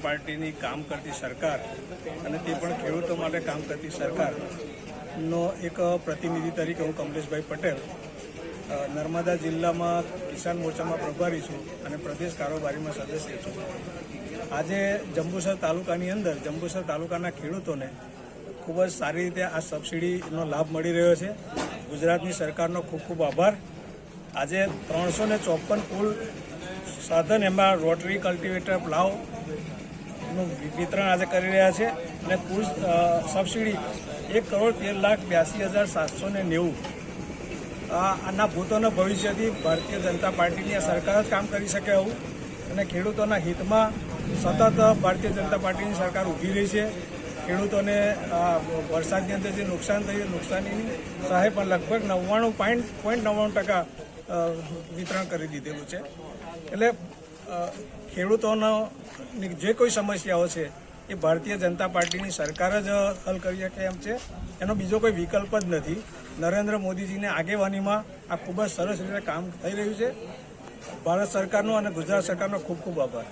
પાર્ટીની કામ કરતી સરકાર અને તે પણ ખેડૂતો માટે કામ કરતી સરકારનો એક પ્રતિનિધિ તરીકે હું કમલેશભાઈ પટેલ નર્મદા જિલ્લામાં કિસાન મોરચામાં પ્રભારી છું અને પ્રદેશ કારોબારીમાં સદસ્ય છું. આજે જંબુસર તાલુકાની અંદર જંબુસર તાલુકાના ખેડૂતોને ખૂબ જ સારી રીતે આ સબસિડીનો લાભ મળી રહ્યો છે. ગુજરાતની સરકારનો ખૂબ ખૂબ આભાર. આજે 354 કુલ સાધન એમાં રોટરી કલ્ટિવેટર પ્લાવનું વિતરણ આજે કરી રહ્યા છે અને કુલ સબસિડી 1,13,82,790. આના ભૂતોના ભવિષ્યથી ભારતીય જનતા પાર્ટીની આ સરકાર જ કામ કરી શકે એવું અને ખેડૂતોના હિતમાં સતત ભારતીય જનતા પાર્ટીની સરકાર ઊભી રહી છે. ખેડૂતોને વરસાદની અંદર જે નુકસાન થયું નુકસાનીની સહાય પણ લગભગ 99.99% વિતરણ કરી દીધેલું છે. એટલે ખેડૂતોની જે કોઈ સમસ્યાઓ છે એ ભારતીય જનતા પાર્ટીની સરકાર જ હલ કરી શકે એમ છે. એનો બીજો કોઈ વિકલ્પ જ નથી. નરેન્દ્ર મોદીજીની આગેવાનીમાં આ ખૂબ જ સરસ રીતે કામ થઈ રહ્યું છે. ભારત સરકારનો અને ગુજરાત સરકારનો ખૂબ ખૂબ આભાર.